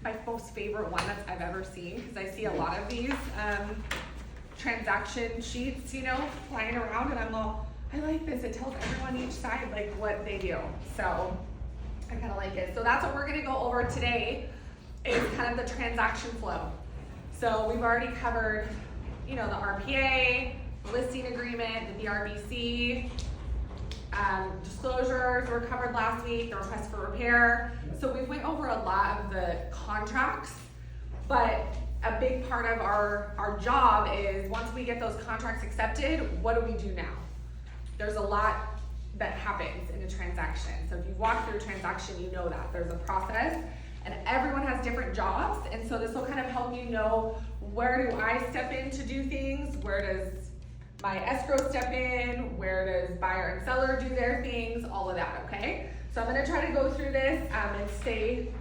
my most favorite one that I've ever seen, because I see a lot of these transaction sheets, you know, flying around, and I'm all, I like this. It tells everyone each side like what they do. So I kind of like it. So that's what we're going to go over today, is kind of the transaction flow. So we've already covered, you know, the RPA, the listing agreement, the DRBC, disclosures were covered last week, the request for repair. So we went over a lot of the contracts, but a big part of our job is once we get those contracts accepted, what do we do now? There's a lot that happens in a transaction. So if you walk through a transaction, you know that there's a process, and everyone has different jobs, and so this will kind of help you know, where do I step in to do things, where does my escrow step in, where does buyer and seller do their things, all of that, okay? So I'm gonna try to go through this and stay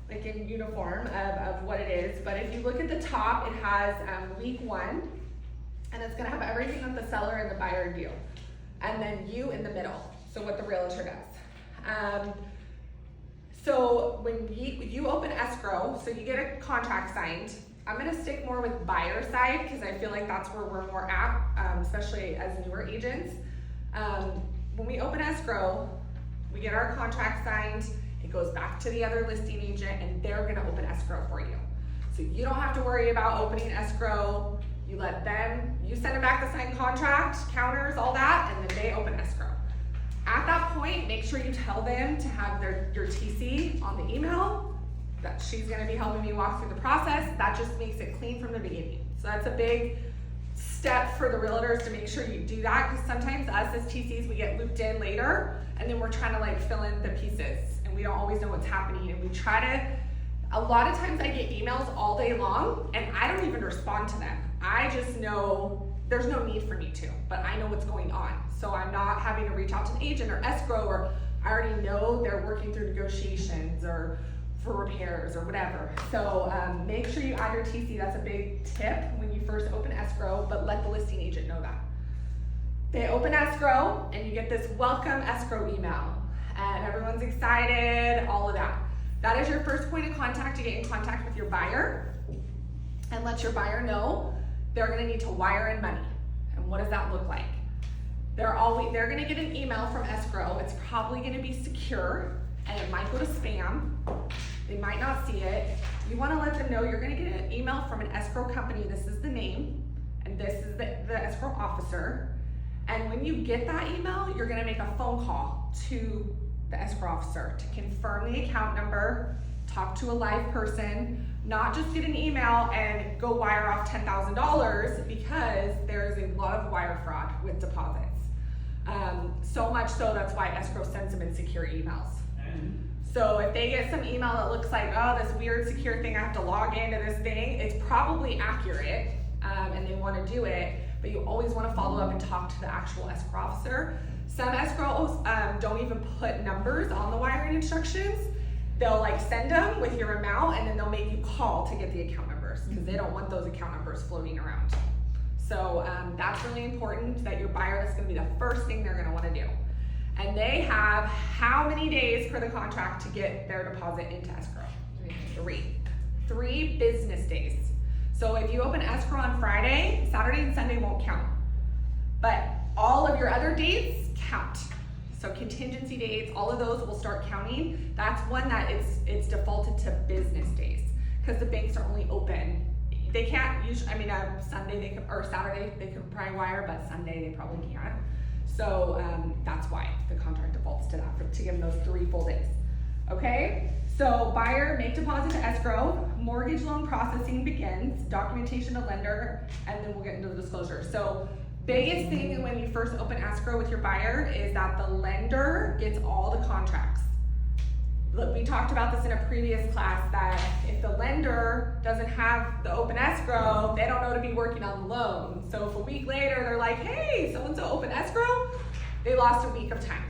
like in uniform of what it is, but if you look at the top, it has week 1, and it's gonna have everything that the seller and the buyer do, and then you in the middle, so what the realtor does. So when you open escrow, so you get a contract signed. I'm gonna stick more with buyer side because I feel like that's where we're more at, especially as newer agents. When we open escrow, we get our contract signed, it goes back to the other listing agent, and they're gonna open escrow for you. So you don't have to worry about opening escrow. You let them, you send them back the signed contract, counters, all that, and then they open escrow. At that point, make sure you tell them to have your TC on the email, that she's gonna be helping me walk through the process. That just makes it clean from the beginning. So that's a big step for the realtors to make sure you do that, because sometimes us as TCs, we get looped in later, and then we're trying to like fill in the pieces, and we don't always know what's happening, and we try to, a lot of times I get emails all day long, and I don't even respond to them. I just know there's no need for me to, but I know what's going on. So I'm not having to reach out to an agent or escrow, or I already know they're working through negotiations or for repairs or whatever. So make sure you add your TC. That's a big tip when you first open escrow, but let the listing agent know that. They open escrow and you get this welcome escrow email, and everyone's excited, all of that. That is your first point of contact to get in contact with your buyer and let your buyer know they're gonna need to wire in money. And what does that look like? They're gonna get an email from escrow. It's probably gonna be secure, and it might go to spam. They might not see it. You wanna let them know you're gonna get an email from an escrow company. This is the name, and this is the escrow officer. And when you get that email, you're gonna make a phone call to the escrow officer to confirm the account number, talk to a live person, not just get an email and go wire off $10,000, because there's a lot of wire fraud with deposits. So much so that's why escrow sends them insecure emails. So if they get some email that looks like, oh, this weird secure thing, I have to log into this thing, it's probably accurate, and they want to do it, but you always want to follow up and talk to the actual escrow officer. Some escrows don't even put numbers on the wiring instructions. They'll like send them with your amount, and then they'll make you call to get the account numbers, because they don't want those account numbers floating around. So that's really important, that your buyer, that's going to be the first thing they're going to want to do. And they have how many days per the contract to get their deposit into escrow? 3 business days. So if you open escrow on Friday, Saturday and Sunday won't count, but all of your other dates count. So contingency dates, all of those will start counting. That's one that it's defaulted to business days, because the banks are only open. They can't usually, Sunday or Saturday they could probably wire, but Sunday they probably can't. So that's why the contract defaults to that, to give them those 3 full days. Okay, so buyer, make deposit to escrow, mortgage loan processing begins, documentation to lender, and then we'll get into the disclosure. So biggest thing when you first open escrow with your buyer is that the lender gets all the contracts. Look, we talked about this in a previous class, that if the lender doesn't have the open escrow, they don't know to be working on the loan. So if a week later they're like, hey, so-and-so open escrow, they lost a week of time.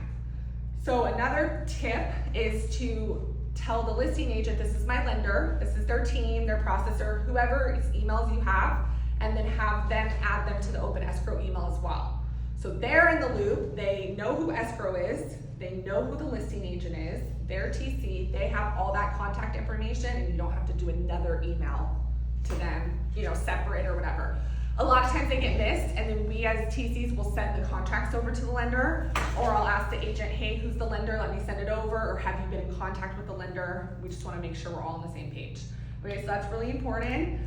So another tip is to tell the listing agent, this is my lender, this is their team, their processor, whoever's emails you have, and then have them add them to the open escrow email as well. So they're in the loop, they know who escrow is, they know who the listing agent is, their TC, they have all that contact information, and you don't have to do another email to them, separate or whatever. A lot of times they get missed, and then we as TCs will send the contracts over to the lender, or I'll ask the agent, hey, who's the lender? Let me send it over, or have you been in contact with the lender? We just want to make sure we're all on the same page. Okay, so that's really important.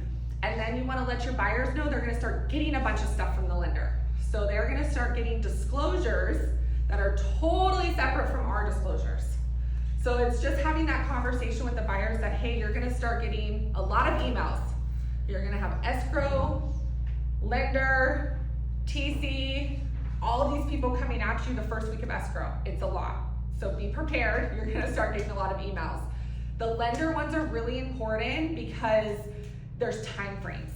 And then you want to let your buyers know they're going to start getting a bunch of stuff from the lender. So they're going to start getting disclosures that are totally separate from our disclosures. So it's just having that conversation with the buyers that, hey, you're going to start getting a lot of emails. You're going to have escrow, lender, TC, all of these people coming at you the first week of escrow. It's a lot. So be prepared. You're going to start getting a lot of emails. The lender ones are really important because there's time frames.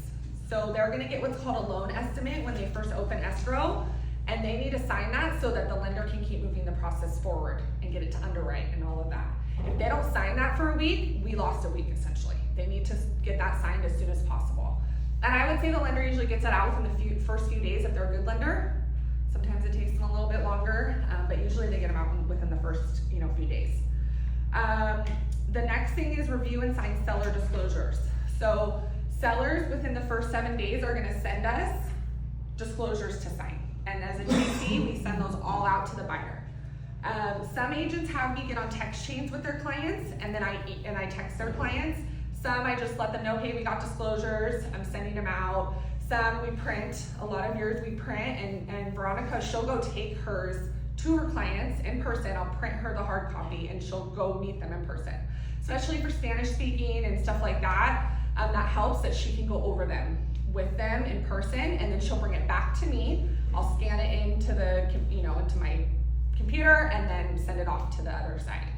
So they're going to get what's called a loan estimate when they first open escrow, and they need to sign that so that the lender can keep moving the process forward and get it to underwrite and all of that. If they don't sign that for a week, we lost a week essentially. They need to get that signed as soon as possible. And I would say the lender usually gets it out within the first few days if they're a good lender. Sometimes it takes them a little bit longer, but usually they get them out within the first few days. The next thing is review and sign seller disclosures. So sellers within the first 7 days are going to send us disclosures to sign. And as a GC, we send those all out to the buyer. Some agents have me get on text chains with their clients, and then I text their clients. Some I just let them know, hey, we got disclosures, I'm sending them out. Some we print, a lot of yours we print, and Veronica, she'll go take hers to her clients in person. I'll print her the hard copy and she'll go meet them in person. Especially for Spanish speaking and stuff like that, that helps that she can go over them with them in person, and then she'll bring it back to me. I'll scan it into into my computer and then send it off to the other side.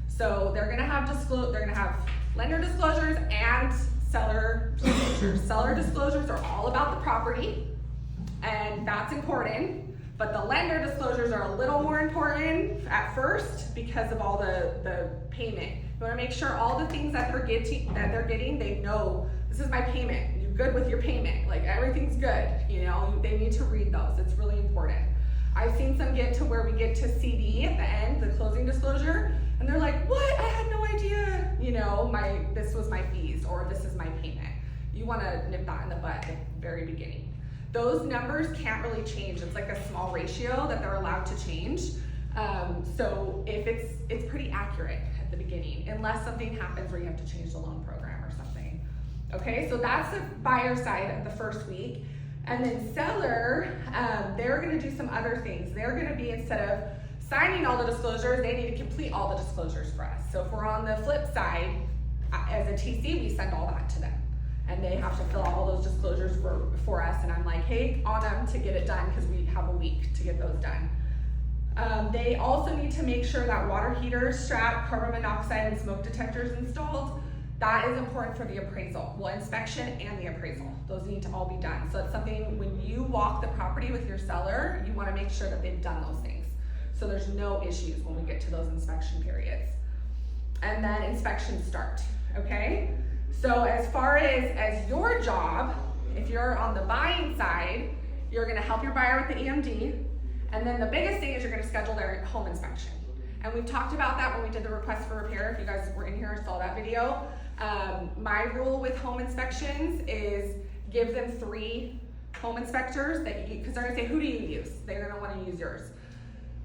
So they're gonna have lender disclosures and seller disclosures. Seller disclosures are all about the property, and that's important. But the lender disclosures are a little more important at first because of all the payment. You want to make sure all the things that they're getting, they know this is my payment. You're good with your payment. Like everything's good. They need to read those. It's really important. I've seen some get to where we get to CD at the end, the closing disclosure, and they're like, "What? I had no idea. This was my fees, or this is my payment." You want to nip that in the bud at the very beginning. Those numbers can't really change. It's like a small ratio that they're allowed to change. So if it's pretty accurate at the beginning, unless something happens where you have to change the loan program or something. Okay, so that's the buyer side of the first week. And then seller, they're gonna do some other things. They're gonna be, instead of signing all the disclosures, they need to complete all the disclosures for us. So if we're on the flip side, as a TC, we send all that to them. And they have to fill out all those disclosures for us. And I'm like, hey, on them to get it done, because we have a week to get those done. They also need to make sure that water heaters, strap, carbon monoxide, and smoke detectors installed. That is important for the appraisal. Well, inspection and the appraisal. Those need to all be done. So it's something, when you walk the property with your seller, you want to make sure that they've done those things. So there's no issues when we get to those inspection periods. And then inspections start, okay? So as far as your job, if you're on the buying side, you're gonna help your buyer with the EMD. And then the biggest thing is you're gonna schedule their home inspection. And we've talked about that when we did the request for repair. If you guys were in here and saw that video. My rule with home inspections is give them 3 home inspectors, because they're gonna say, who do you use? They're gonna wanna use yours.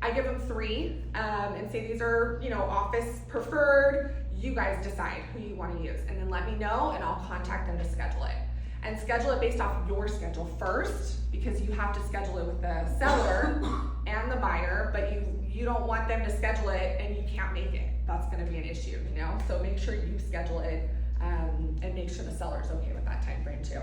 I give them 3 and say these are office preferred. You guys decide who you want to use, and then let me know, and I'll contact them to schedule it. And schedule it based off of your schedule first, because you have to schedule it with the seller and the buyer, but you don't want them to schedule it and you can't make it. That's going to be an issue, So make sure you schedule it and make sure the seller's okay with that time frame too.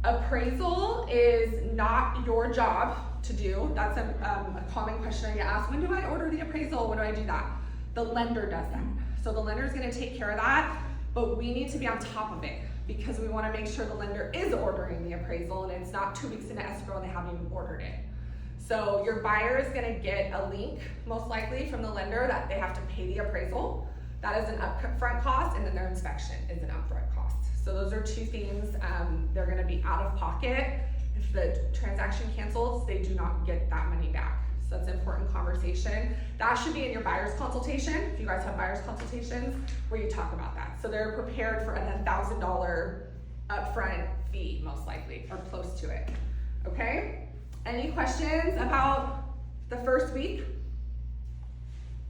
Appraisal is not your job to do. That's a common question I get asked. When do I order the appraisal? When do I do that? The lender does that. So the lender is going to take care of that, but we need to be on top of it because we want to make sure the lender is ordering the appraisal and it's not 2 weeks into escrow and they haven't even ordered it. So your buyer is going to get a link, most likely from the lender, that they have to pay the appraisal. That is an upfront cost, and then their inspection is an upfront cost. So those are 2 things. They're going to be out of pocket. If the transaction cancels, they do not get that money back. So that's an important conversation. That should be in your buyer's consultation, if you guys have buyer's consultations, where you talk about that. So they're prepared for a $1,000 upfront fee, most likely, or close to it. Okay? Any questions about the first week?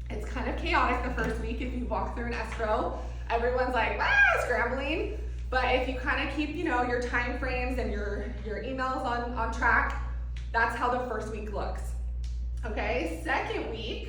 It's kind of chaotic the first week if you walk through an escrow. Everyone's like, scrambling. But if you kind of keep, your time frames and your emails on track, that's how the first week looks. Okay, second week,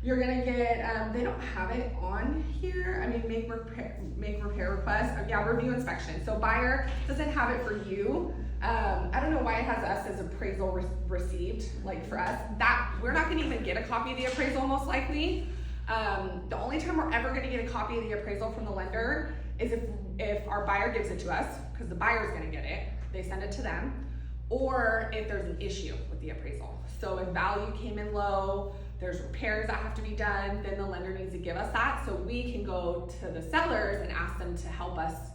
you're gonna get, they don't have it on here. I mean, make repair requests. Yeah, review inspection. So buyer doesn't have it for you. I don't know why it has us as appraisal received, like for us. That we're not gonna even get a copy of the appraisal most likely. The only time we're ever gonna get a copy of the appraisal from the lender is if our buyer gives it to us, because the buyer's gonna get it, they send it to them, or if there's an issue with the appraisal. So if value came in low, there's repairs that have to be done, then the lender needs to give us that so we can go to the sellers and ask them to help us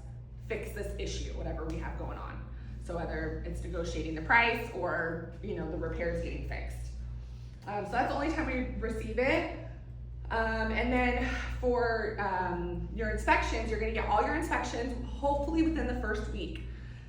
fix this issue, whatever we have going on. So whether it's negotiating the price or the repairs getting fixed. So that's the only time we receive it. And then for your inspections, you're gonna get all your inspections hopefully within the first week.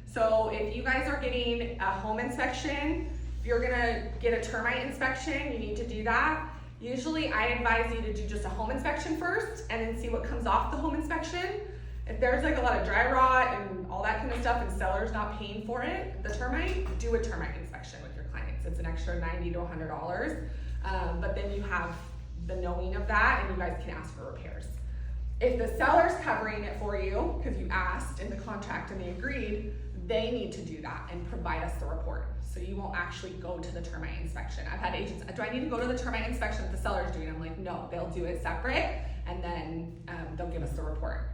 So if you guys are getting a home inspection, if you're gonna get a termite inspection, you need to do that. Usually I advise you to do just a home inspection first and then see what comes off the home inspection. If there's like a lot of dry rot and all that kind of stuff and seller's not paying for it, the termite, do a termite inspection with your clients. It's an extra $90 to $100, but then you have the knowing of that and you guys can ask for repairs. If the seller's covering it for you, because you asked in the contract and they agreed, they need to do that and provide us the report. So you won't actually go to the termite inspection. I've had agents, do I need to go to the termite inspection if the seller's doing it? I'm like, no, they'll do it separate and then they'll give us the report.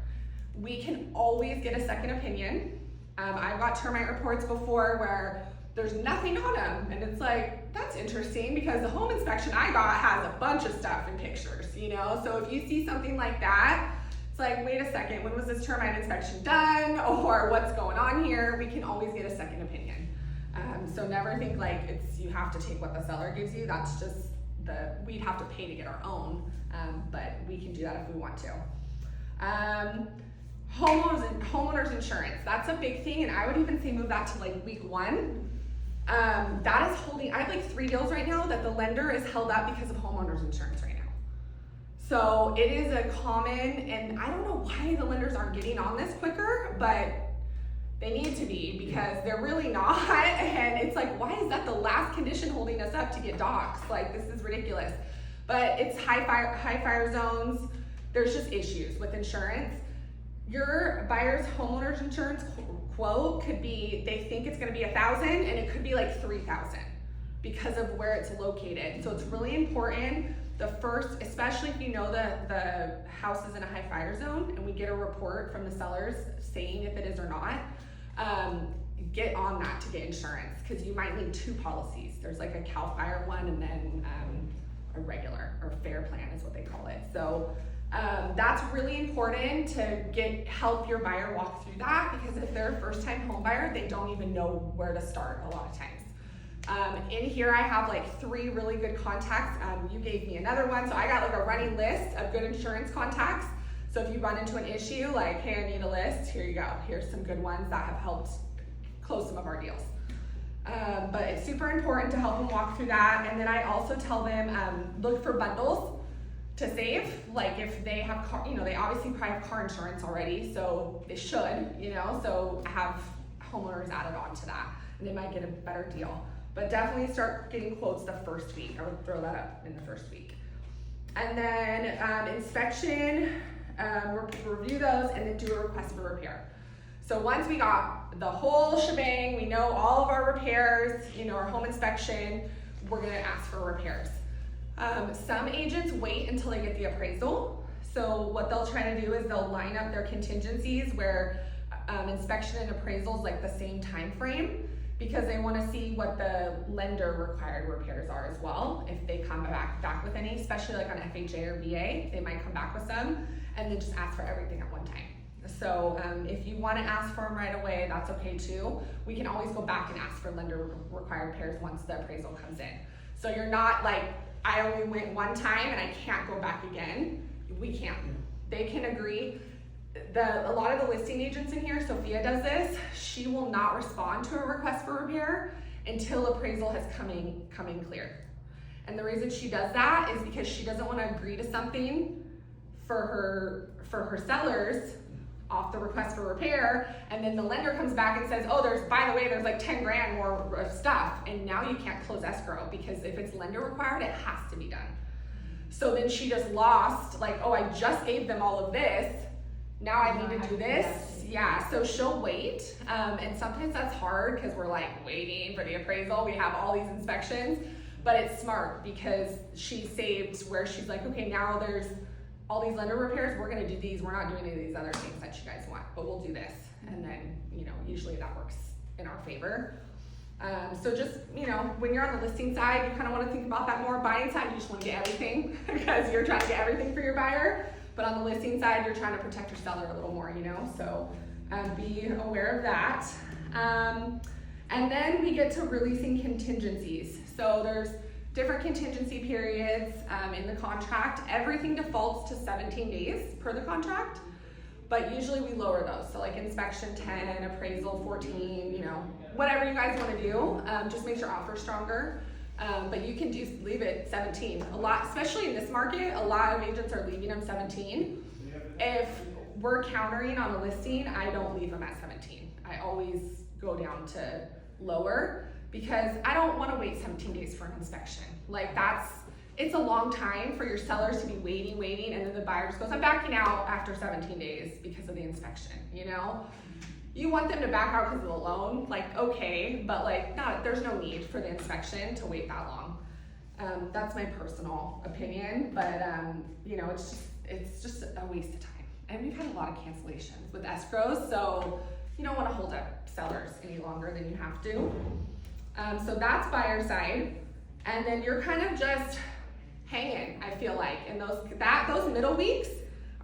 We can always get a second opinion. I've got termite reports before where there's nothing on them and it's like, that's interesting because the home inspection I got has a bunch of stuff and pictures, So if you see something like that, it's like, wait a second, when was this termite inspection done? Or what's going on here? We can always get a second opinion. So never think like you have to take what the seller gives you. That's just we'd have to pay to get our own, but we can do that if we want to. Homeowners insurance, that's a big thing, and I would even say move that to like week 1. That is holding, I have like 3 deals right now that the lender is held up because of homeowners insurance right now. So it is a common, and I don't know why the lenders aren't getting on this quicker, but they need to be because they're really not. And it's like, why is that the last condition holding us up to get docs? Like, this is ridiculous. But it's high fire zones. There's just issues with insurance. Your buyer's homeowner's insurance quote could be, they think it's gonna be $1,000 and it could be like $3,000 because of where it's located. So it's really important, the first, especially if you know the house is in a high fire zone and we get a report from the sellers saying if it is or not, get on that to get insurance because you might need 2 policies. There's like a CAL FIRE one and then a regular or fair plan is what they call it. So that's really important to help your buyer walk through that because if they're a first-time home buyer, they don't even know where to start a lot of times. In here I have like 3 really good contacts. You gave me another one, so I got like a running list of good insurance contacts. So if you run into an issue, like, hey, I need a list, here you go. Here's some good ones that have helped close some of our deals. But it's super important to help them walk through that. And then I also tell them, look for bundles to save. Like if they have car, they obviously probably have car insurance already, so they should, so have homeowners added on to that. And they might get a better deal. But definitely start getting quotes the first week. I would throw that up in the first week. And then inspection, review those and then do a request for repair. So once we got the whole shebang, we know all of our repairs, our home inspection, we're gonna ask for repairs. Some agents wait until they get the appraisal. So what they'll try to do is they'll line up their contingencies where inspection and appraisal is like the same time frame because they want to see what the lender required repairs are as well. If they come back with any, especially like on FHA or VA, they might come back with some and then just ask for everything at one time. So if you want to ask for them right away, that's okay too. We can always go back and ask for lender required repairs once the appraisal comes in. So you're not like, I only went one time and I can't go back again. We can't. They can agree. A lot of the listing agents in here, Sophia does this, she will not respond to a request for repair until appraisal has come in clear. And the reason she does that is because she doesn't want to agree to something for her sellers off the request for repair, and then the lender comes back and says, oh, by the way, there's like 10 grand more stuff, and now you can't close escrow, because if it's lender required, it has to be done. So then she just lost, like, oh, I just gave them all of this, now I need to do this. Yeah, so she'll wait, and sometimes that's hard because we're like waiting for the appraisal. We have all these inspections, but it's smart because she saved where she's like, okay, now there's all these lender repairs, we're gonna do these, we're not doing any of these other things that you guys want, but we'll do this. And then, usually that works in our favor. So just, when you're on the listing side, you kind of want to think about that more. Buying side, you just want to get everything because you're trying to get everything for your buyer. But on the listing side, you're trying to protect your seller a little more, so be aware of that. And then we get to releasing contingencies. So there's different contingency periods in the contract. Everything defaults to 17 days per the contract, but usually we lower those. So like inspection 10, appraisal 14, whatever you guys want to do. Just makes your offer stronger. But you can leave it 17. A lot, especially in this market, a lot of agents are leaving them 17. If we're countering on a listing, I don't leave them at 17. I always go down to lower because I don't want to wait 17 days for an inspection. Like it's a long time for your sellers to be waiting, and then the buyer just goes, I'm backing out after 17 days because of the inspection, You want them to back out because of the loan, like okay, but there's no need for the inspection to wait that long. That's my personal opinion, but it's just a waste of time. And we've had a lot of cancellations with escrows, so you don't want to hold up sellers any longer than you have to. So that's buyer side, and then you're kind of just hanging, I feel like, and those middle weeks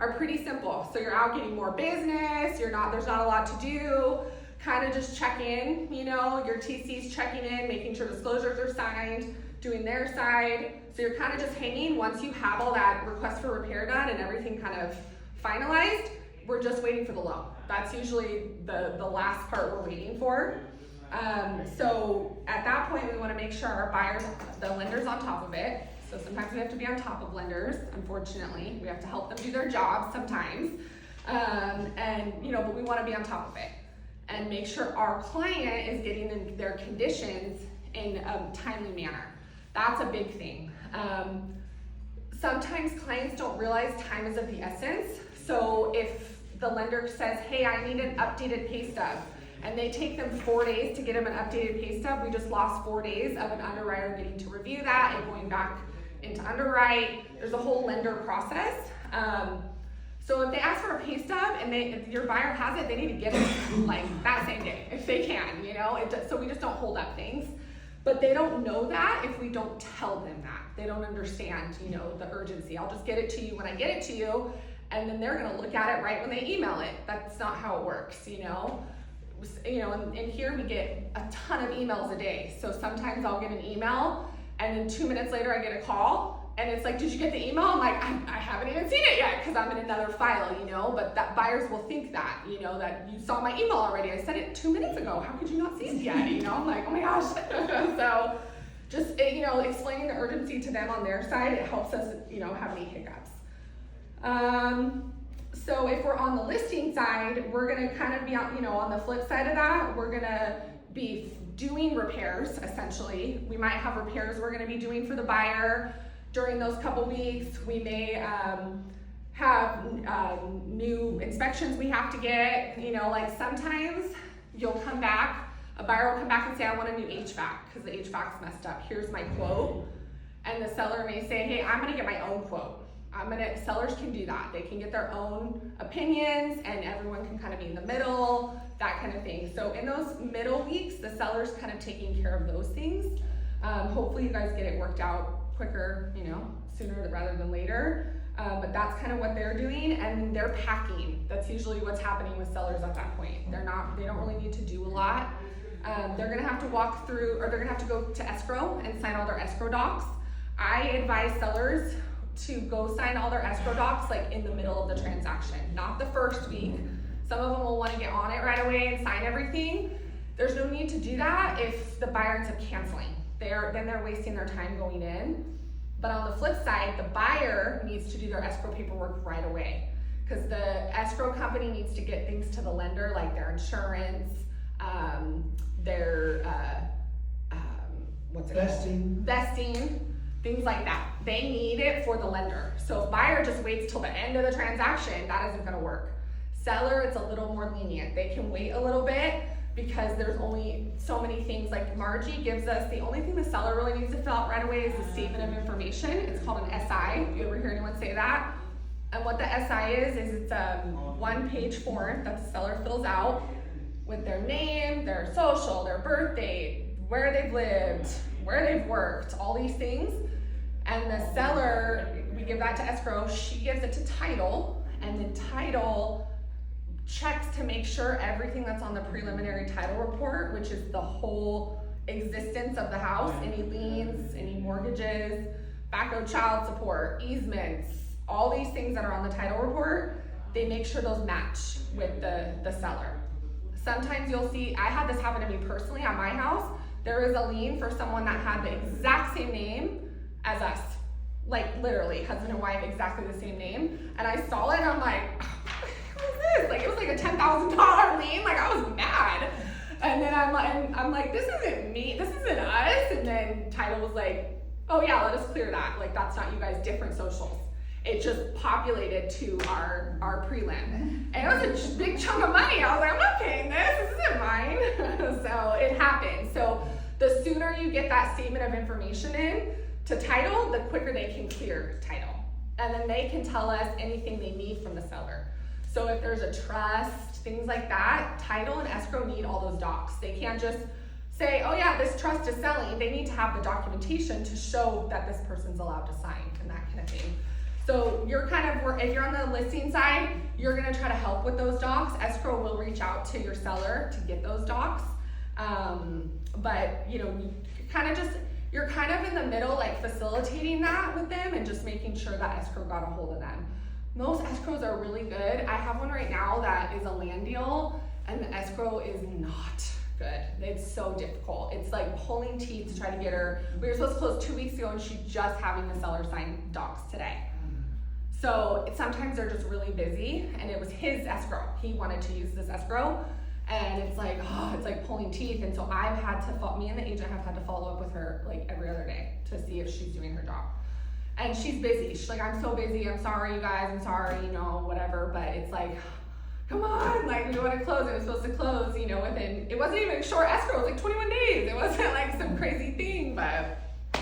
are pretty simple. So you're out getting more business, there's not a lot to do, kind of just check in, your TC's checking in, making sure disclosures are signed, doing their side. So you're kind of just hanging. Once you have all that request for repair done and everything kind of finalized, we're just waiting for the loan. That's usually the last part we're waiting for. So at that point, we want to make sure our buyers, the lender's on top of it. So sometimes we have to be on top of lenders, unfortunately. We have to help them do their job sometimes. But we want to be on top of it and make sure our client is getting their conditions in a timely manner. That's a big thing. Sometimes clients don't realize time is of the essence. So if the lender says, hey, I need an updated pay stub, and they take them 4 days to get them an updated pay stub, we just lost 4 days of an underwriter getting to review that and going back into underwrite. There's a whole lender process. So if they ask for a pay stub and if your buyer has it, they need to get it like that same day if they can, so we just don't hold up things. But they don't know that if we don't tell them that. They don't understand, the urgency. I'll just get it to you when I get it to you, and then they're gonna look at it right when they email it. That's not how it works, and here we get a ton of emails a day. So sometimes I'll get an email and then 2 minutes later I get a call and it's like, did you get the email? I'm like, I haven't even seen it yet because I'm in another file, but that buyers will think that, that you saw my email already. I sent it 2 minutes ago. How could you not see it yet? I'm like, oh my gosh. So just, explaining the urgency to them on their side, it helps us, have any hiccups. So if we're on the listing side, we're gonna kind of be on the flip side of that. We're gonna be doing repairs, essentially. We might have repairs we're gonna be doing for the buyer. During those couple weeks, we may have new inspections we have to get. Sometimes a buyer will come back and say, I want a new HVAC because the HVAC's messed up. Here's my quote. And the seller may say, hey, I'm gonna get my own quote. Sellers can do that. They can get their own opinions and everyone can kind of be in the middle, that kind of thing. So in those middle weeks, the seller's kind of taking care of those things. Hopefully you guys get it worked out quicker, sooner rather than later. But that's kind of what they're doing, and they're packing. That's usually what's happening with sellers at that point. They don't really need to do a lot. They're gonna have to walk through, or they're gonna have to go to escrow and sign all their escrow docs. I advise sellers to go sign all their escrow docs like in the middle of the transaction, not the first week. Some of them will want to get on it right away and sign everything. There's no need to do that if the buyer ends up canceling. Then they're wasting their time going in. But on the flip side, the buyer needs to do their escrow paperwork right away, because the escrow company needs to get things to the lender, like their insurance, their vesting, things like that. They need it for the lender. So if buyer just waits till the end of the transaction, that isn't gonna work. Seller, it's a little more lenient. They can wait a little bit because there's only so many things. Like Margie gives us, the only thing the seller really needs to fill out right away is the statement of information. It's called an SI, if you ever hear anyone say that. And what the SI is it's a one-page form that the seller fills out with their name, their social, their birth date, where they've lived, where they've worked, all these things. And the seller, we give that to escrow, she gives it to title, and the title checks to make sure everything that's on the preliminary title report, which is the whole existence of the house, any liens, any mortgages, background child support, easements, all these things that are on the title report, they make sure those match with the seller. Sometimes you'll see, I had this happen to me personally on my house. There was a lien for someone that had the exact same name as us. Like literally, husband and wife, exactly the same name. And I saw it and I'm like, what is this? Like it was like a $10,000 lien, like I was mad. And then I'm like, this isn't me, this isn't us. And then title was like, oh yeah, let us clear that. Like that's not you guys, different socials. It just populated to our prelim. And it was a big chunk of money. I was like, I'm not paying this isn't mine. So it happened. So the sooner you get that statement of information in to title, the quicker they can clear title. And then they can tell us anything they need from the seller. So if there's a trust, things like that, title and escrow need all those docs. They can't just say, oh yeah, this trust is selling. They need to have the documentation to show that this person's allowed to sign and that kind of thing. So you're if you're on the listing side, you're gonna try to help with those docs. Escrow will reach out to your seller to get those docs. But you know, you're kind of in the middle, like facilitating that with them and just making sure that escrow got a hold of them. Most escrows are really good. I have one right now that is a land deal and the escrow is not good. It's so difficult. It's like pulling teeth to try to get her. We were supposed to close 2 weeks ago and she's just having the seller sign docs today. So sometimes they're just really busy and it was his escrow. He wanted to use this escrow and it's like pulling teeth. And so me and the agent have had to follow up with her like every other day to see if she's doing her job. And she's busy. She's like, I'm so busy. I'm sorry, you guys. I'm sorry, you know, whatever. But it's like, come on, like we want to close. It was supposed to close, you know, it wasn't even a short escrow. It was like 21 days. It wasn't like some crazy thing, but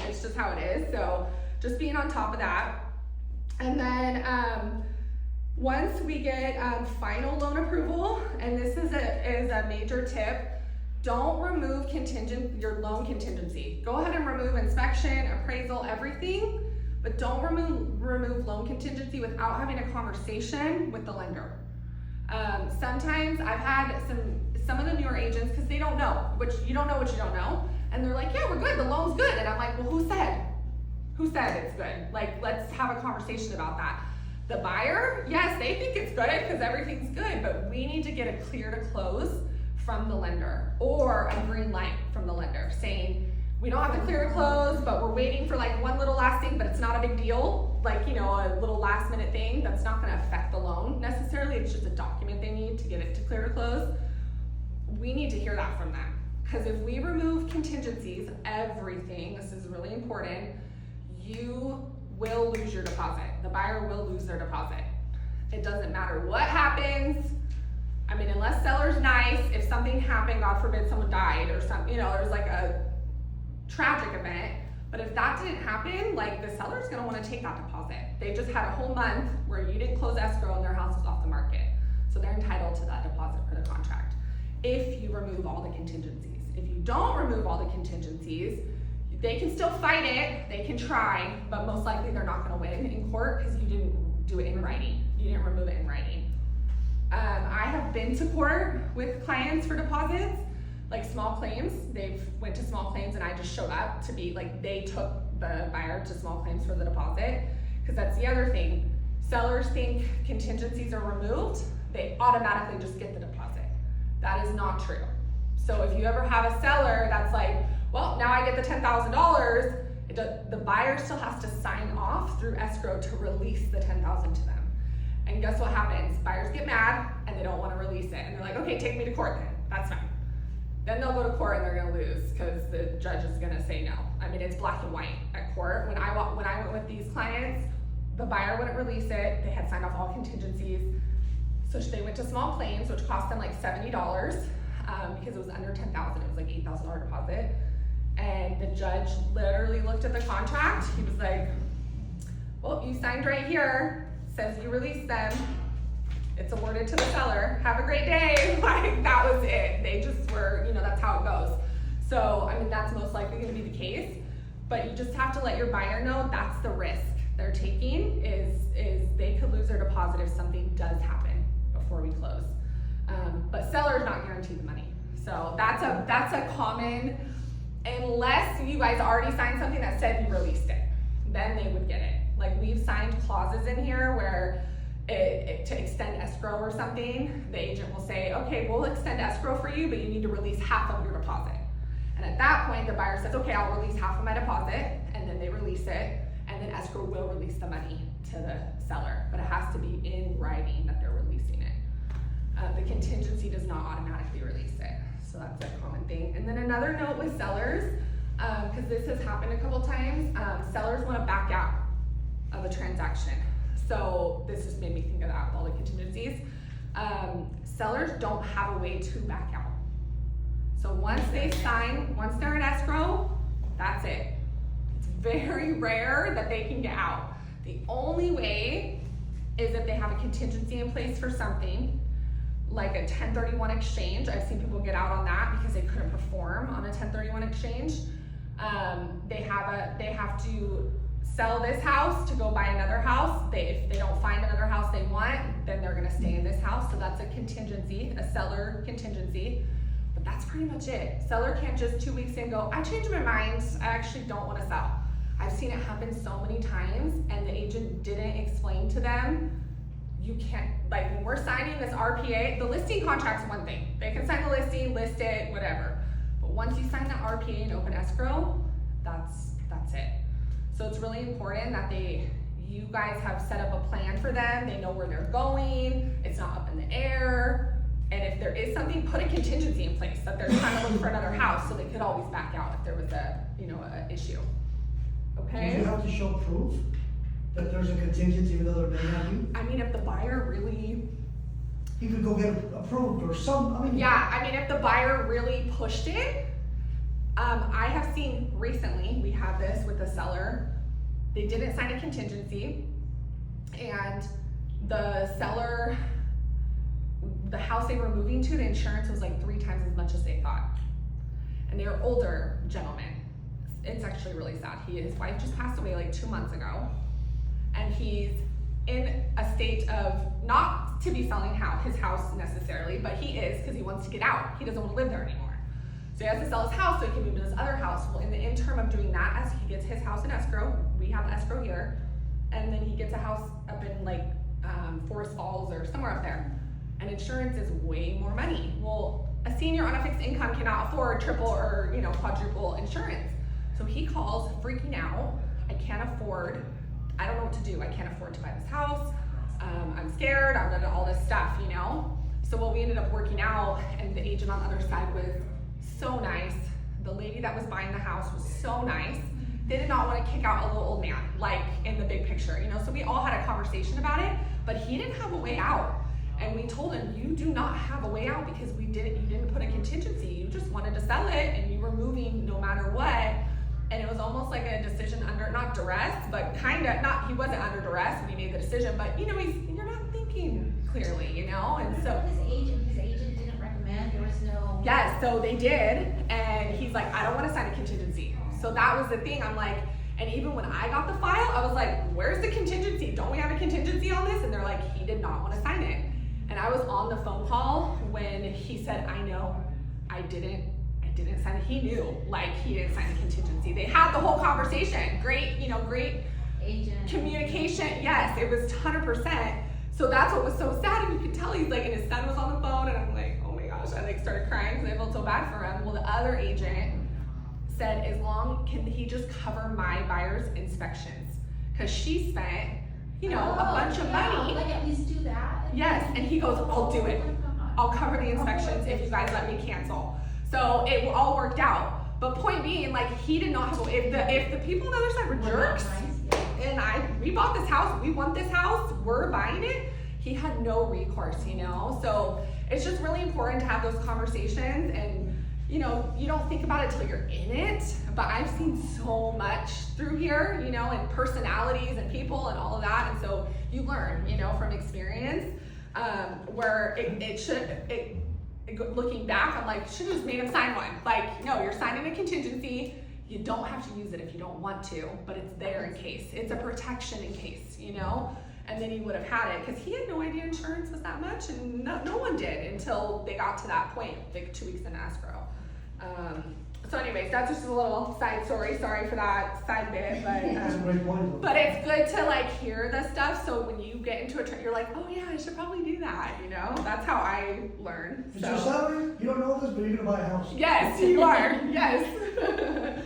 it's just how it is. So just being on top of that. And then once we get final loan approval, and this is a major tip, don't remove your loan contingency. Go ahead and remove inspection, appraisal, everything, but don't remove loan contingency without having a conversation with the lender. Sometimes I've had some of the newer agents, because they don't know, you don't know what you don't know, and they're like, yeah, we're good, the loan's good, and I'm like, well, who said it's good? Like, let's have a conversation about that. The buyer, yes, they think it's good because everything's good, but we need to get a clear to close from the lender or a green light from the lender saying, we don't have to clear to close, but we're waiting for like one little last thing, but it's not a big deal. Like, you know, a little last minute thing that's not gonna affect the loan necessarily. It's just a document they need to get it to clear to close. We need to hear that from them. Because if we remove contingencies, everything, this is really important, you will lose your deposit. The buyer will lose their deposit. It doesn't matter what happens. I mean, unless seller's nice, if something happened, God forbid someone died or something, you know, there's like a tragic event. But if that didn't happen, like the seller's gonna wanna take that deposit. They just had a whole month where you didn't close escrow and their house was off the market. So they're entitled to that deposit for the contract. If you remove all the contingencies. If you don't remove all the contingencies, they can still fight it, they can try, but most likely they're not gonna win in court because you didn't do it in writing. You didn't remove it in writing. I have been to court with clients for deposits. Like small claims, they've went to small claims and I just showed up to be like, they took the buyer to small claims for the deposit. Because that's the other thing. Sellers think contingencies are removed, they automatically just get the deposit. That is not true. So if you ever have a seller that's like, well, now I get the $10,000, the buyer still has to sign off through escrow to release the $10,000 to them. And guess what happens? Buyers get mad and they don't want to release it. And they're like, okay, take me to court then. That's fine. Then they'll go to court and they're gonna lose because the judge is gonna say no. I mean, it's black and white at court. When I went with these clients, the buyer wouldn't release it. They had signed off all contingencies. So they went to small claims, which cost them like $70 because it was under $10,000. It was like $8,000 deposit. And the judge literally looked at the contract. He was like, well, you signed right here, says you released them. It's awarded to the seller. Have a great day. Like, that was it. They just were, that's how it goes. So, I mean, that's most likely gonna be the case, but you just have to let your buyer know that's the risk they're taking is they could lose their deposit if something does happen before we close. But seller's not guaranteed the money. So that's a common, unless you guys already signed something that said you released it, then they would get it. Like we've signed clauses in here where to extend escrow or something, the agent will say, okay, we'll extend escrow for you, but you need to release half of your deposit. And at that point, the buyer says, okay, I'll release half of my deposit, and then they release it, and then escrow will release the money to the seller, but it has to be in writing that they're releasing it. The contingency does not automatically release it, so that's a common thing. And then another note with sellers, because this has happened a couple times, sellers want to back out of a transaction. So this just made me think of that with all the contingencies. Sellers don't have a way to back out. So once they sign, once they're in escrow, that's it. It's very rare that they can get out. The only way is if they have a contingency in place for something, like a 1031 exchange. I've seen people get out on that because they couldn't perform on a 1031 exchange. They have to sell this house to go buy another house. If they don't find another house they want, then they're gonna stay in this house. So that's a contingency, a seller contingency. But that's pretty much it. Seller can't just 2 weeks in go, I changed my mind, I actually don't wanna sell. I've seen it happen so many times and the agent didn't explain to them, you can't, like when we're signing this RPA, the listing contract's one thing. They can sign the listing, list it, whatever. But once you sign that RPA and open escrow, that's it. So it's really important that you guys have set up a plan for them. They know where they're going. It's not up in the air. And if there is something, put a contingency in place that they're trying to look for another house, so they could always back out if there was a issue. Okay. Do you have to show proof that there's a contingency even though they're paying you? I mean, if the buyer really, You could go get it approved or some. yeah. I mean, if the buyer really pushed it. I have seen recently, we had this with the seller, they didn't sign a contingency, and the seller, the house they were moving to, the insurance was like 3 times as much as they thought. And they're older gentlemen. It's actually really sad. His wife just passed away like 2 months ago, and he's in a state of not to be selling his house necessarily, but he is because he wants to get out. He doesn't want to live there anymore. So he has to sell his house so he can move to this other house. Well, in the interim of doing that, as he gets his house in escrow, we have escrow here, and then he gets a house up in like Forest Falls or somewhere up there. And insurance is way more money. Well, a senior on a fixed income cannot afford triple or quadruple insurance. So he calls freaking out. I can't afford, I don't know what to do. I can't afford to buy this house. I'm scared, I'm gonna all this stuff, So what we ended up working out, and the agent on the other side was so nice. The lady that was buying the house was so nice. They did not want to kick out a little old man, like in the big picture, So we all had a conversation about it, but he didn't have a way out. And we told him, you do not have a way out because you didn't put a contingency. You just wanted to sell it and you were moving no matter what. And it was almost like a decision under, not duress, but he wasn't under duress when he made the decision, but you're not thinking clearly, And so. His agent didn't recommend, there was no. Yes, so they did, and he's like, I don't want to sign a contingency. So that was the thing, I'm like, and even when I got the file, I was like, where's the contingency? Don't we have a contingency on this? And they're like, he did not want to sign it. And I was on the phone call when he said, I know, I didn't sign it. He knew, like, he didn't sign the contingency. They had the whole conversation. Great, great Agent. communication. Yes, it was 100%. So that's what was so sad, and you could tell he's like, and his son was on the phone, and I'm like, oh my gosh, I like started crying because I felt so bad for him. Well, the other agent said, can he just cover my buyer's inspections? Because she spent, a bunch of money. Like at least do that. Yes, and he goes, I'll do it. I'll cover the inspections if you guys let me cancel. So it all worked out. But point being, like, he did not have, if the people on the other side were jerks, and we bought this house, we want this house, we're buying it, he had no recourse, So it's just really important to have those conversations, and you don't think about it till you're in it, but I've seen so much through here, and personalities and people and all of that, and so you learn, from experience, where looking back, I'm like, should have just made him sign one. Like, no, you're signing a contingency. You don't have to use it if you don't want to, but it's there in case. It's a protection in case, and then he would have had it, because he had no idea insurance was that much, and no one did until they got to that point, like 2 weeks in escrow. So anyways, that's just a little side story. Sorry for that side bit, but That's a great point, though. but it's good to like hear the stuff. So when you get into a you're like, oh yeah, I should probably do that. That's how I learn. It's your salary. You don't know this, but you're gonna buy a house. Yes, you are. Yes.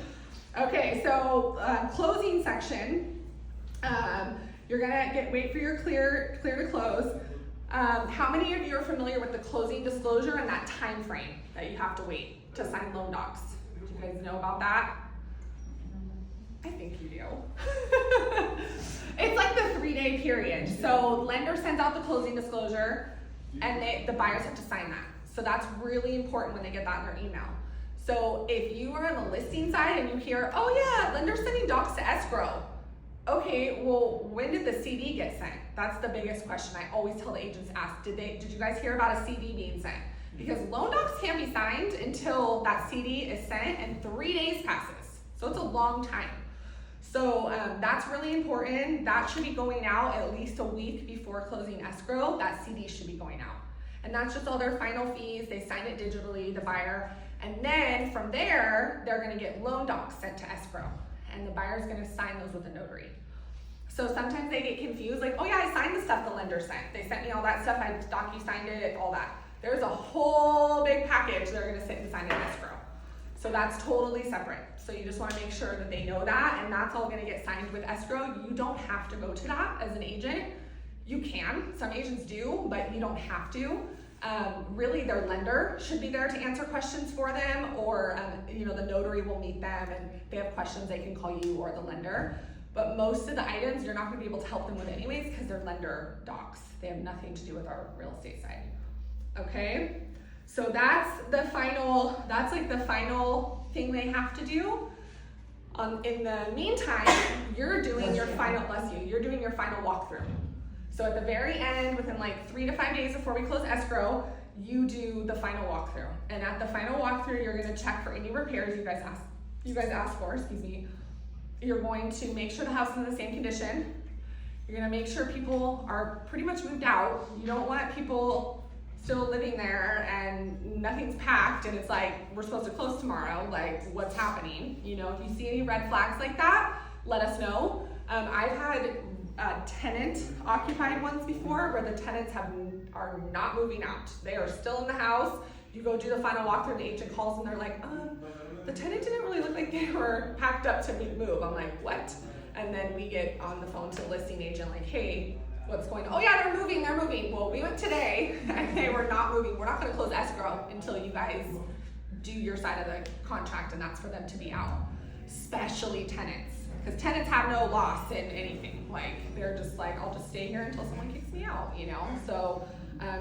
Okay, so closing section. You're gonna wait for your clear to close. How many of you are familiar with the closing disclosure and that time frame that you have to wait to sign loan docs? Do you guys know about that? I think you do. It's like the 3-day period. So lender sends out the closing disclosure, and the buyers have to sign that. So that's really important when they get that in their email. So if you are on the listing side and you hear, oh yeah, lender's sending docs to escrow. Okay, well, when did the CD get sent? That's the biggest question I always tell the agents ask. Did you guys hear about a CD being sent? Because loan docs can't be signed until that CD is sent and 3 days passes. So it's a long time. So that's really important. That should be going out at least a week before closing escrow. That CD should be going out. And that's just all their final fees. They sign it digitally, the buyer. And then from there, they're gonna get loan docs sent to escrow. And the buyer's gonna sign those with a notary. So sometimes they get confused, like, oh yeah, I signed the stuff the lender sent. They sent me all that stuff, I docu-signed it, all that. There's a whole big package they're gonna sit and sign in escrow. So that's totally separate. So you just wanna make sure that they know that, and that's all gonna get signed with escrow. You don't have to go to that as an agent. You can, some agents do, but you don't have to. Really their lender should be there to answer questions for them, or the notary will meet them, and if they have questions they can call you or the lender. But most of the items you're not gonna be able to help them with anyways, because they're lender docs. They have nothing to do with our real estate side. Okay, so that's the final thing they have to do. In the meantime, you're doing your final walkthrough. So at the very end, within like 3 to 5 days before we close escrow, you do the final walkthrough. And at the final walkthrough, you're gonna check for any repairs you guys ask for, You're going to make sure the house is in the same condition. You're gonna make sure people are pretty much moved out. You don't want people still living there and nothing's packed and it's like, we're supposed to close tomorrow, like what's happening? If you see any red flags like that, let us know. I've had tenant occupied ones before where the tenants are not moving out. They are still in the house. You go do the final walkthrough, the agent calls and they're like, the tenant didn't really look like they were packed up to move. I'm like, what? And then we get on the phone to the listing agent like, hey, what's going on? Oh yeah, they're moving. Well, we went today and they were not moving. We're not gonna close escrow until you guys do your side of the contract, and that's for them to be out. Especially tenants, because tenants have no loss in anything. Like, they're just like, I'll just stay here until someone kicks me out, So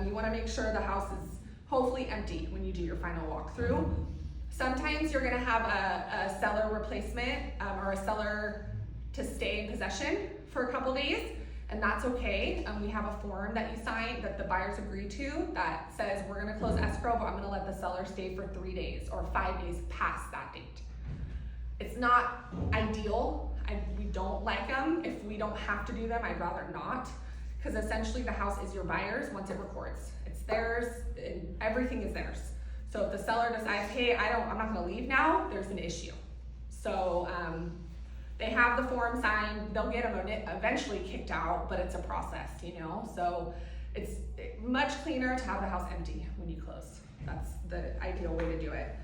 you wanna make sure the house is hopefully empty when you do your final walkthrough. Sometimes you're gonna have a seller replacement or a seller to stay in possession for a couple days, and that's okay. We have a form that you sign that the buyers agree to that says we're gonna close escrow, but I'm gonna let the seller stay for 3 days or 5 days past that date. It's not ideal. We don't like them. If we don't have to do them, I'd rather not, because essentially the house is your buyer's once it records. It's theirs, and everything is theirs. So if the seller decides, hey, I'm not gonna leave now, there's an issue. So they have the form signed, they'll get them eventually kicked out, but it's a process, you know? So it's much cleaner to have the house empty when you close. That's the ideal way to do it.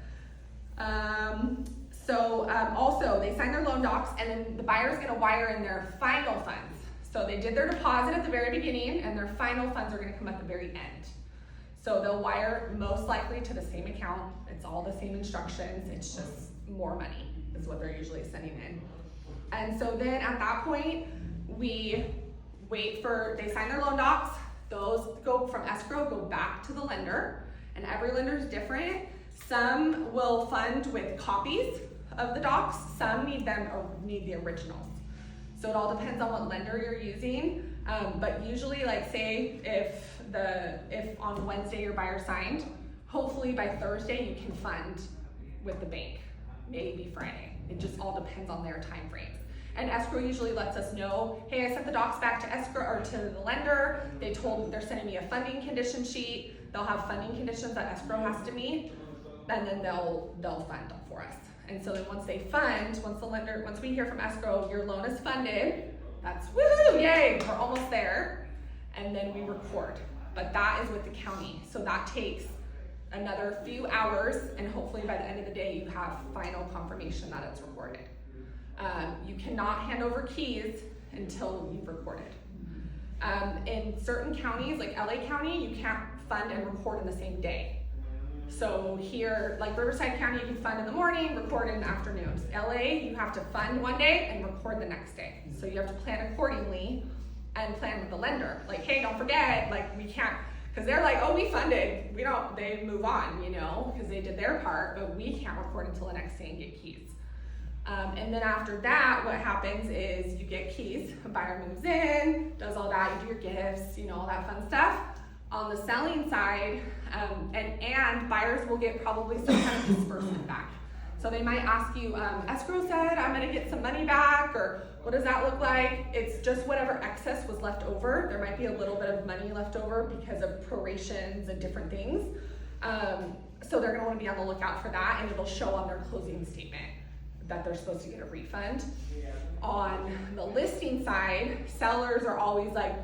Also, they sign their loan docs, and then the buyer's gonna wire in their final funds. So they did their deposit at the very beginning, and their final funds are gonna come at the very end. So they'll wire most likely to the same account. It's all the same instructions, it's just more money is what they're usually sending in. And so then at that point, we wait they sign their loan docs, those go from escrow, go back to the lender, and every lender is different. Some will fund with copies of the docs, some need the originals. So it all depends on what lender you're using, but usually, like say if on Wednesday your buyer signed, hopefully by Thursday you can fund with the bank, maybe Friday. It just all depends on their time frames. And escrow usually lets us know, hey, I sent the docs back to escrow or to the lender. They're sending me a funding condition sheet. They'll have funding conditions that escrow has to meet, and then they'll fund for us. And so then once they fund, once we hear from escrow, your loan is funded, that's woohoo, yay, we're almost there. And then we record. But that is with the county. So that takes another few hours, and hopefully by the end of the day you have final confirmation that it's recorded. You cannot hand over keys until you've recorded. In certain counties, like LA County, you can't fund and record in the same day. So here, like Riverside County, you can fund in the morning, record in the afternoons. LA, you have to fund one day and record the next day. So you have to plan accordingly and plan with the lender. Like, hey, don't forget, like we can't, because they're like, oh, we funded. They move on, you know, because they did their part, but we can't record until the next day and get keys. And then after that, what happens is you get keys, a buyer moves in, does all that, you do your gifts, you know, all that fun stuff. On the selling side, and buyers will get probably some kind of disbursement back. So they might ask you, escrow said I'm gonna get some money back, or what does that look like? It's just whatever excess was left over. There might be a little bit of money left over because of prorations and different things. So they're gonna wanna be on the lookout for that, and it'll show on their closing statement that they're supposed to get a refund. On the listing side, sellers are always like,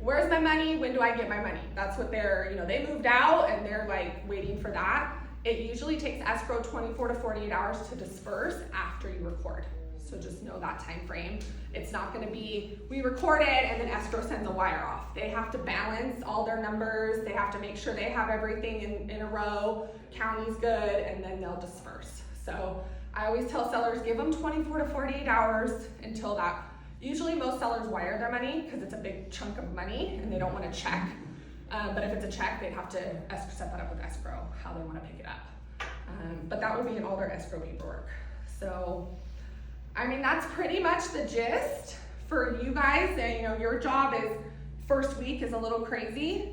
where's my money? When do I get my money? That's what they moved out and they're like waiting for that. It usually takes escrow 24 to 48 hours to disperse after you record. So just know that time frame. It's not gonna be, we record it and then escrow sends a wire off. They have to balance all their numbers. They have to make sure they have everything in a row, county's good, and then they'll disperse. So I always tell sellers, give them 24 to 48 hours until that. Usually most sellers wire their money because it's a big chunk of money and they don't want to check. But if it's a check, they'd have to set that up with escrow, how they want to pick it up. But that would be in all their escrow paperwork. So, I mean, that's pretty much the gist for you guys. Your job is, first week is a little crazy.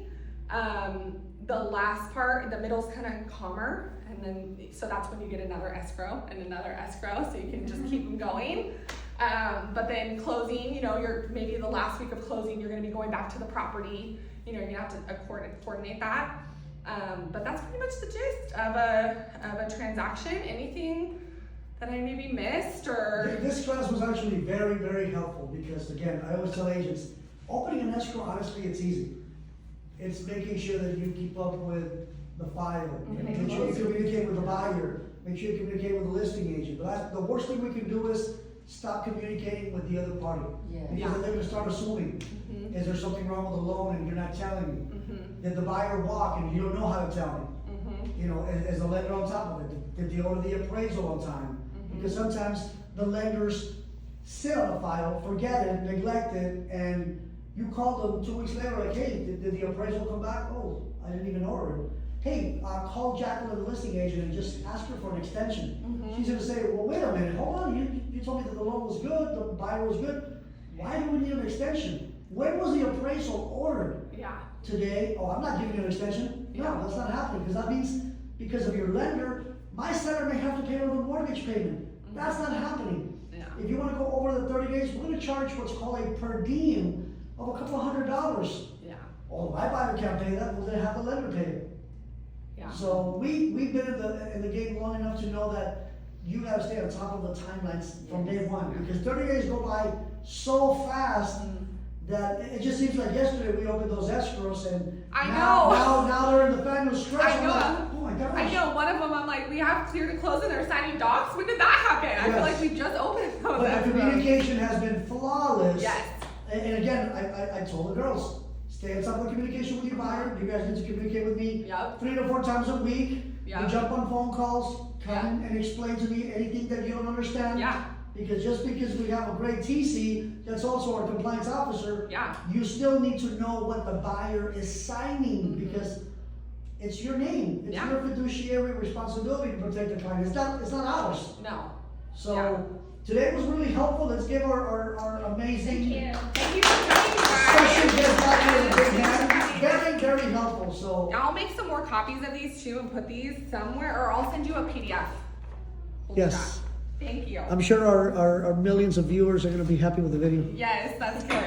The last part, the middle's kind of calmer. And then, so that's when you get another escrow and another escrow, so you can just keep them going. But then closing, you're maybe the last week of closing, you're gonna be going back to the property, you're gonna have to coordinate that. But that's pretty much the gist of a transaction. Anything that I maybe missed or? This class was actually very, very helpful because again, I always tell agents, opening an escrow, honestly, it's easy. It's making sure that you keep up with the file, make sure you communicate with the buyer, make sure you communicate with the listing agent. But the worst thing we can do is stop communicating with the other party. Yeah. Because then they're gonna start assuming, is there something wrong with the loan and you're not telling me? Did the buyer walk and you don't know how to tell me? Is the lender on top of it? Did they order the appraisal on time? Because sometimes the lenders sit on a file, forget it, neglect it, and you call them 2 weeks later like, hey, did the appraisal come back? Oh, I didn't even order it. Hey, call Jacqueline, the listing agent, and just ask her for an extension. She's gonna say, well, wait a minute, hold on, you told me that the loan was good, the buyer was good. Why do we need an extension? When was the appraisal ordered? Yeah. Today? Oh, I'm not giving you an extension. No, that's not happening, because that means, because of your lender, my seller may have to pay over the mortgage payment. That's not happening. Yeah. If you wanna go over the 30 days, we're gonna charge what's called a per diem of a couple $100. Yeah. Oh, my buyer can't pay that, well then have the lender pay it. Yeah. So we've been in the game long enough to know that you gotta stay on top of the timelines from day one, because 30 days go by so fast that it just seems like yesterday we opened those escrows and I now they're in the final stretch. I I'm know. like, oh my gosh. I know, one of them, I'm like, we have clear to close and they're signing docs. When did that happen? I feel Yes. like we just opened those. But the escrows. communication has been flawless. Yes. And again, I told the girls, stay on top of the communication with your buyer. You guys need to communicate with me Yep. 3 to 4 times a week. Yep. You jump on phone calls, come Yeah. and explain to me anything that you don't understand. Yeah. Because just because we have a great TC, that's also our compliance officer, Yeah. you still need to know what the buyer is signing, Mhm. because it's your name. It's Yeah. your fiduciary responsibility to protect the client. It's not ours. No. So Yeah. today was really helpful. Let's give our amazing Thank you. Thank you for coming, session guys. guest back here in a big hand. Very, very helpful. So I'll make some more copies of these too and put these somewhere, or I'll send you a PDF. We'll do Yes. that. Thank you. I'm sure our millions of viewers are going to be happy with the video. Yes, that's good.